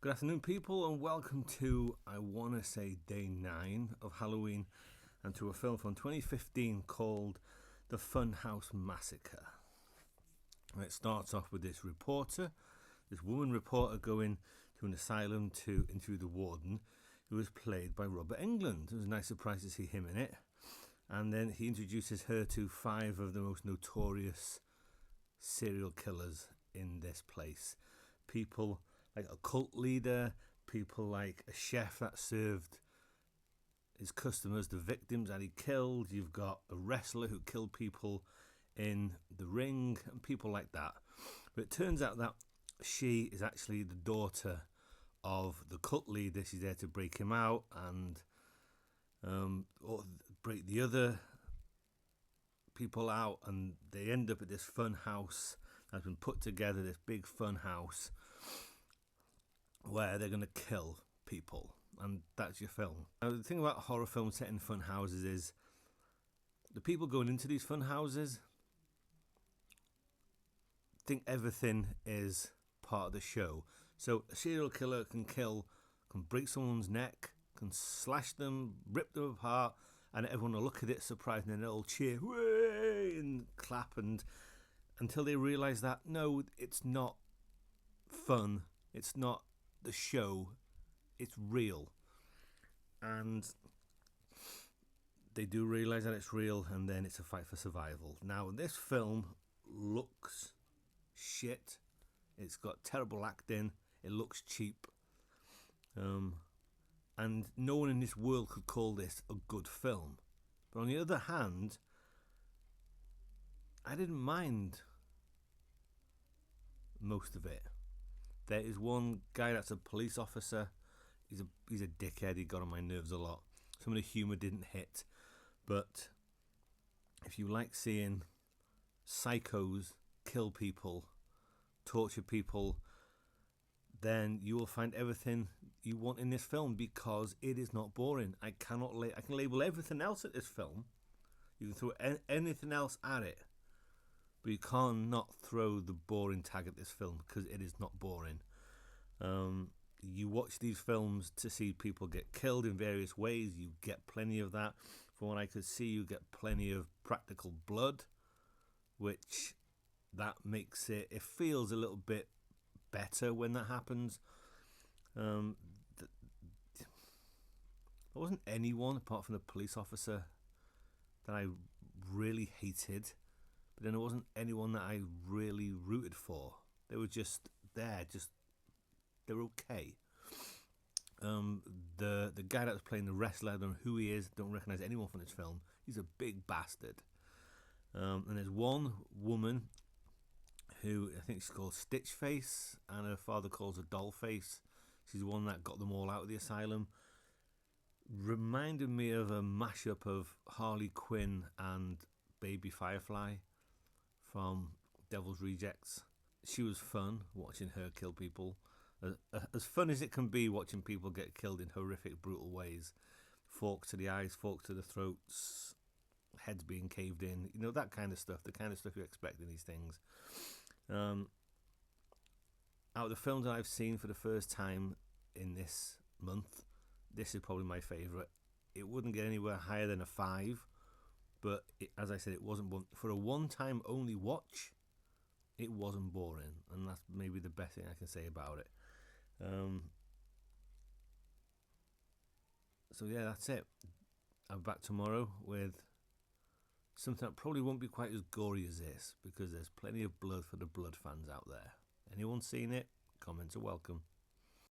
Good afternoon, people, and welcome to, I want to say, day 9 of Halloween, and to a film from 2015 called The Funhouse Massacre. And it starts off with this woman reporter going to an asylum to interview the warden, who was played by Robert Englund. It was a nice surprise to see him in it. And then he introduces her to 5 of the most notorious serial killers in this place. People like a cult leader, people like a chef that served his customers the victims that he killed. You've got a wrestler who killed people in the ring and people like that. But it turns out that she is actually the daughter of the cult leader. She's there to break him out and or break the other people out, and they end up at this fun house that's been put together, this big fun house where they're going to kill people, and that's your film. Now, the thing about horror films set in fun houses is the people going into these fun houses think everything is part of the show. So a serial killer can break someone's neck, can slash them, rip them apart, and everyone will look at it surprised and they'll cheer, "Way!" and clap, and until they realise that no, it's not fun, it's not the show, it's real. And they do realise that it's real, and then it's a fight for survival. Now, this film looks shit. It's got terrible acting. It looks cheap. And no one in this world could call this a good film. But on the other hand, I didn't mind most of it. There is one guy that's a police officer. He's a dickhead. He got on my nerves a lot. Some of the humour didn't hit. But if you like seeing psychos kill people, torture people, then you will find everything you want in this film, because it is not boring. I can label everything else at this film. You can throw anything else at it, but you can't not throw the boring tag at this film, because it is not boring. You watch these films to see people get killed in various ways. You get plenty of that. From what I could see, you get plenty of practical blood, which that makes it feels a little bit better when that happens. There wasn't anyone apart from the police officer that I really hated, but then there wasn't anyone that I really rooted for. They were just there, they're okay. The guy that was playing the wrestler, I don't know who he is, don't recognise anyone from this film. He's a big bastard. And there's one woman who I think she's called Stitchface, and her father calls her Dollface. She's the one that got them all out of the asylum. Reminded me of a mashup of Harley Quinn and Baby Firefly from Devil's Rejects. She was fun watching her kill people. As fun as it can be watching people get killed in horrific, brutal ways. Forks to the eyes, forks to the throats, heads being caved in. You know, that kind of stuff. The kind of stuff you expect in these things. Out of the films that I've seen for the first time in this month, this is probably my favourite. It wouldn't get anywhere higher than a 5, but as I said, it wasn't for a one-time only watch. It wasn't boring, and that's maybe the best thing I can say about it. So yeah, that's it. I'm back tomorrow with something that probably won't be quite as gory as this, because there's plenty of blood for the blood fans out there. Anyone seen it? Comments are welcome.